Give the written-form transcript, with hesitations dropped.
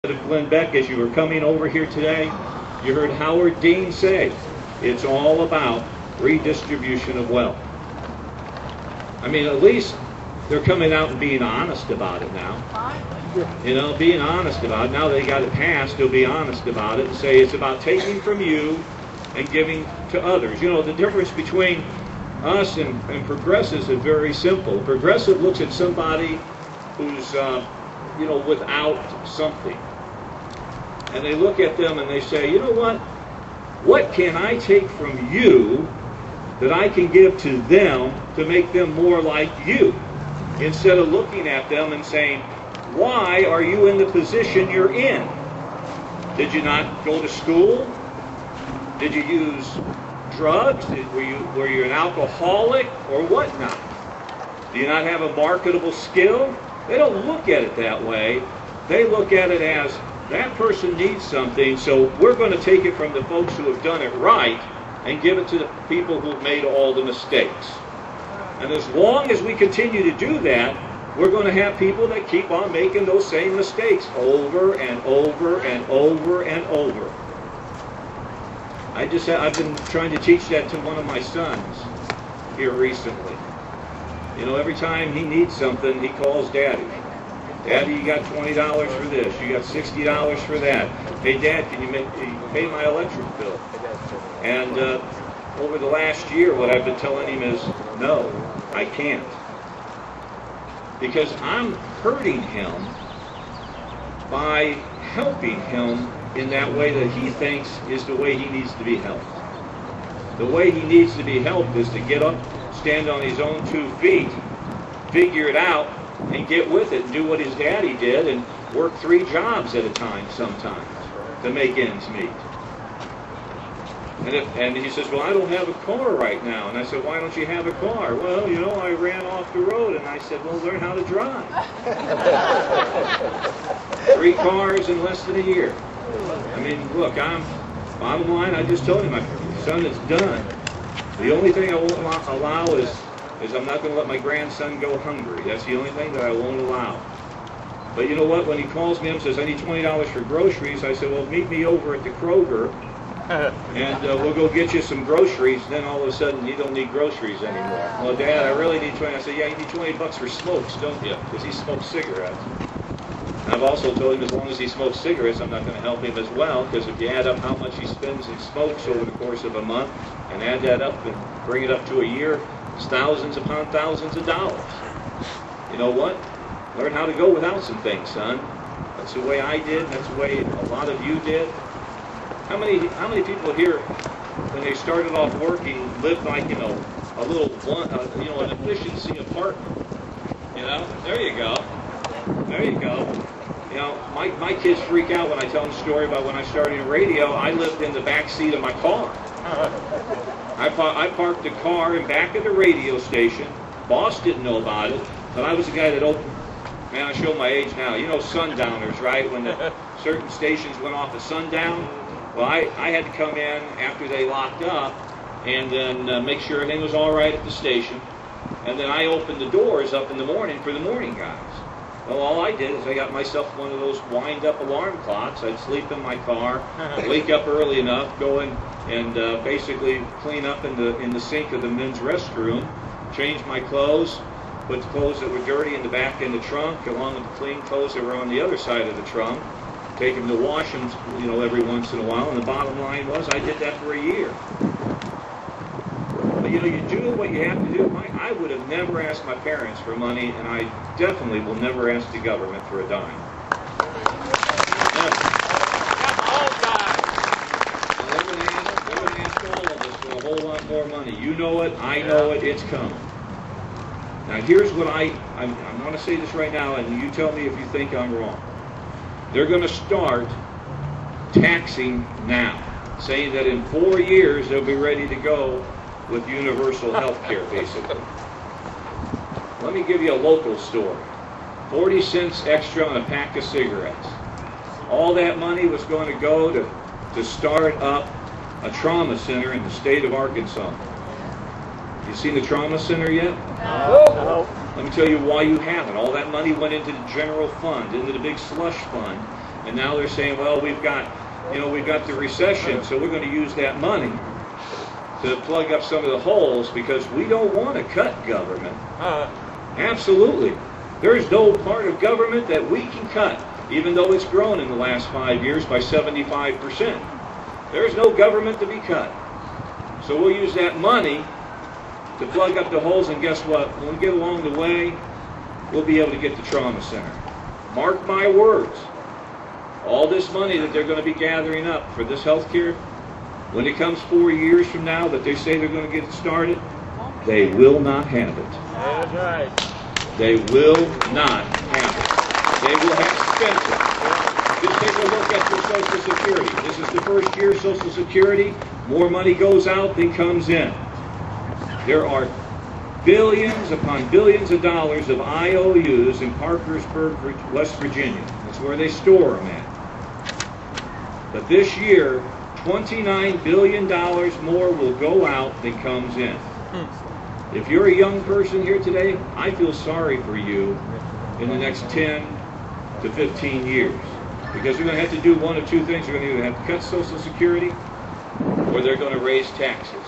of Glenn Beck, as you were coming over here today, you heard Howard Dean say, it's all about redistribution of wealth. I mean, at least they're coming out and being honest about it now. You know, being honest about it. Now they got it passed, they'll be honest about it and say it's about taking from you and giving to others. You know, the difference between us and progressives is very simple. Progressive looks at somebody who's, you know, without something. And they look at them and they say, you know what can I take from you that I can give to them to make them more like you? Instead of looking at them and saying, why are you in the position you're in? Did you not go to school? Did you use drugs? Were you an alcoholic or whatnot? Do you not have a marketable skill? They don't look at it that way. They look at it as, that person needs something, so we're going to take it from the folks who have done it right and give it to the people who've made all the mistakes. And as long as we continue to do that, we're going to have people that keep on making those same mistakes over and over and over and over. I've been trying to teach that to one of my sons here recently. You know, every time he needs something, he calls Daddy. Daddy, you got $20 for this. You got $60 for that. Hey, Dad, can you pay my electric bill? And over the last year, what I've been telling him is, no, I can't. Because I'm hurting him by helping him in that way that he thinks is the way he needs to be helped. The way he needs to be helped is to get up, stand on his own 2 feet, figure it out, and get with it and do what his daddy did and work 3 jobs at a time sometimes to make ends meet. And he says, well, I don't have a car right now. And I said, why don't you have a car? Well, you know, I ran off the road. And I said, well, learn how to drive. 3 cars in less than a year. I mean, look, bottom line, I just told him, my son, it's done. The only thing I won't allow is I'm not going to let my grandson go hungry. That's the only thing that I won't allow. But you know what? When he calls me up and says, I need $20 for groceries, I said, well, meet me over at the Kroger, and we'll go get you some groceries. Then all of a sudden, you don't need groceries anymore. Well, Dad, I really need 20. I said, yeah, you need $20 for smokes, don't you? Because he smokes cigarettes. And I've also told him as long as he smokes cigarettes, I'm not going to help him as well, because if you add up how much he spends in smokes over the course of a month, and add that up and bring it up to a year, it's thousands upon thousands of dollars. You know what? Learn how to go without some things, son. That's the way I did. That's the way a lot of you did. How many people here, when they started off working, lived like, you know, a little one, you know, an efficiency apartment? You know, there you go. There you go. You know, my kids freak out when I tell them a story about when I started in radio. I lived in the back seat of my car. I parked the car in back of the radio station. Boss didn't know about it, but I was the guy that opened. Man, I show my age now. You know sundowners, right? When the certain stations went off at sundown. Well, I had to come in after they locked up and then make sure everything was all right at the station. And then I opened the doors up in the morning for the morning guys. Well, all I did is I got myself one of those wind-up alarm clocks. I'd sleep in my car, wake up early enough, go in and basically clean up in the sink of the men's restroom, change my clothes, put the clothes that were dirty in the back in the trunk, along with the clean clothes that were on the other side of the trunk, take them to wash them, you know, every once in a while. And the bottom line was I did that for a year. But you know, you do what you have to do. I would have never asked my parents for money, and I definitely will never ask the government for a dime. Never. They're going to ask all of us for a whole lot more money. You know it, I know it, it's coming. Now here's what I'm going to say this right now, and you tell me if you think I'm wrong. They're going to start taxing now, saying that in 4 years they'll be ready to go with universal health care, basically. Let me give you a local story. 40 cents extra on a pack of cigarettes. All that money was going to go to start up a trauma center in the state of Arkansas. You seen the trauma center yet? No. Let me tell you why you haven't. All that money went into the general fund, into the big slush fund, And now they're saying, well, we've got the recession, so we're going to use that money to plug up some of the holes because we don't want to cut government. Absolutely. There's no part of government that we can cut, even though it's grown in the last 5 years by 75%. There's no government to be cut. So we'll use that money to plug up the holes, and guess what? When we get along the way, we'll be able to get the trauma center. Mark my words. All this money that they're going to be gathering up for this health care, when it comes 4 years from now that they say they're going to get it started, they will not have it. That's right. They will not have it. They will have spent it. Just take a look at your Social Security. This is the first year Social Security. More money goes out than comes in. There are billions upon billions of dollars of IOUs in Parkersburg, West Virginia. That's where they store them at. But this year, $29 billion more will go out than comes in. If you're a young person here today, I feel sorry for you in the next 10 to 15 years. Because you're going to have to do one of two things. You're going to either have to cut Social Security or they're going to raise taxes.